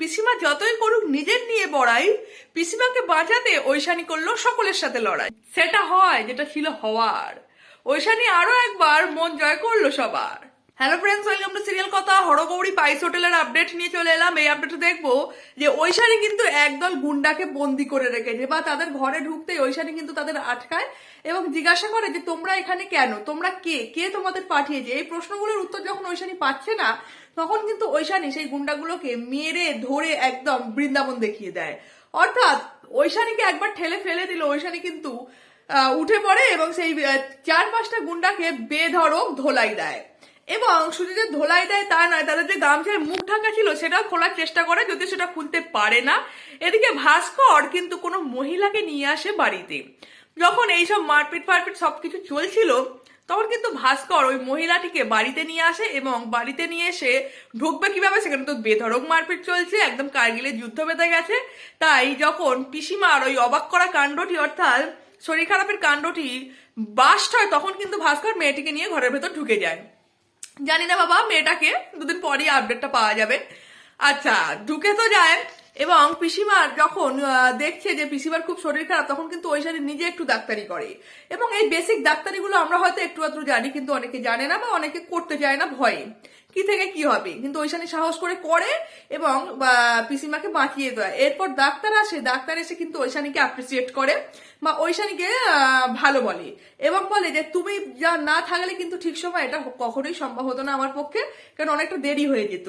পিসিমা যতই করুক নিজের নিয়ে বড়াই, পিসিমাকে বাঁচাতে ঐশানী করলো সকলের সাথে লড়াই। সেটা হয় যেটা ছিল হওয়ার। ঐশানী আরো একবার মন জয় করলো সবার। Hello friends, welcome to serial কথা। হরগৌরী পাইস হোটেলের আপডেট নিয়ে চলে এলাম। এই আপডেটে দেখবো যে ঐশানী কিন্তু একদল গুন্ডাকে বন্দি করে রেখেছে, বা তাদের ঘরে ঢুকতেই ঐশানী কিন্তু তাদের আটকায় এবং জিজ্ঞাসা করে যে তোমরা এখানে কেন, তোমরা কে, কে তোমাদের পাঠিয়েছে। এই প্রশ্নগুলোর উত্তর যখন ঐশানী পাচ্ছে না, তখন কিন্তু ঐশানী সেই গুন্ডাগুলোকে মেরে ধরে একদম বৃন্দাবন দেখিয়ে দেয়। অর্থাৎ ঐশানীকে একবার ঠেলে ফেলে দিল। ঐশানী কিন্তু উঠে পড়ে এবং সেই 4-5টা গুন্ডাকে বেধড়ক ধোলাই দেয়। এবং শুধু যে ধোলাই দেয় তা নয়, তাদের যে গামছায় মুখ ঢাকা ছিল সেটাও খোলার চেষ্টা করে, যদি সেটা খুলতে পারে না। এদিকে ভাস্কর কিন্তু কোনো মহিলাকে নিয়ে আসে বাড়িতে। যখন এইসব মারপিট ফারপিট সবকিছু চলছিল, তখন কিন্তু ভাস্কর ওই মহিলাটিকে বাড়িতে নিয়ে আসে এবং বাড়িতে নিয়ে এসে ঢুকবে কিভাবে, সেখানে তো বেধড়ক মারপিট চলছে, একদম কার্গিলের যুদ্ধ বেঁধে গেছে। তাই যখন পিসিমার ওই অবাক করা কাণ্ডটি, অর্থাৎ শরীর খারাপের কাণ্ডটি বাস্ট হয়, তখন কিন্তু ভাস্কর মেয়েটিকে নিয়ে ঘরের ভেতর ঢুকে যায়। জানি না বাবা, মেয়েটাকে দুদিন পরই আপডেটটা পাওয়া যাবে। আচ্ছা, ঢুকে তো যায় এবং পিসিমার যখন দেখছে যে পিসিমার খুব শরীর খারাপ, তখন কিন্তু ঐশানী নিজে একটু ডাক্তারি করে। এবং এই বেসিক ডাক্তারিগুলো আমরা হয়তো একটু আধটু জানি, কিন্তু অনেকে জানে না বা অনেকে করতে চায় না ভয়ে, কি থেকে কি হবে। কিন্তু ঐশানী সাহস করে এবং পিসিমাকে বাঁচিয়ে দেয়। এরপর ডাক্তার আসে, ডাক্তার এসে কিন্তু ঐশানীকে অ্যাপ্রিসিয়েট করে বা ঐশানীকে ভালো বলে এবং বলে যে তুমি যা না থাকলে কিন্তু ঠিক সময় এটা কখনোই সম্ভব হতো না আমার পক্ষে, কারণ অনেকটা দেরি হয়ে যেত।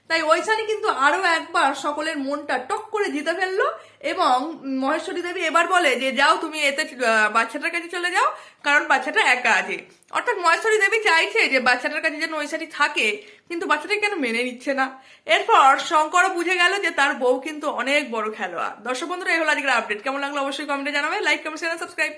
তাই ঐশানী কিন্তু আরো একবার সকলের মনটা টক করে জিতে ফেললো এবং মহেশ্বরী দেবী এবার বলে যে যাও তুমি এতে বাচ্চাটার কাছে চলে যাও, কারণ বাচ্চাটা একা আছে। অর্থাৎ মহেশ্বরী দেবী চাইছে যে বাচ্চাটার কাছে যেন ঐশানী থাকে, কিন্তু বাচ্চাটা কেন মেনে নিচ্ছে না। এরপর শঙ্করও বুঝে গেল যে তার বউ কিন্তু অনেক বড় খেলোয়াড়। দর্শক বন্ধুরা, এই হলো আজকের আপডেট। কেমন লাগলো অবশ্যই কমেন্টে জানাবে। Like, comment, share, subscribe.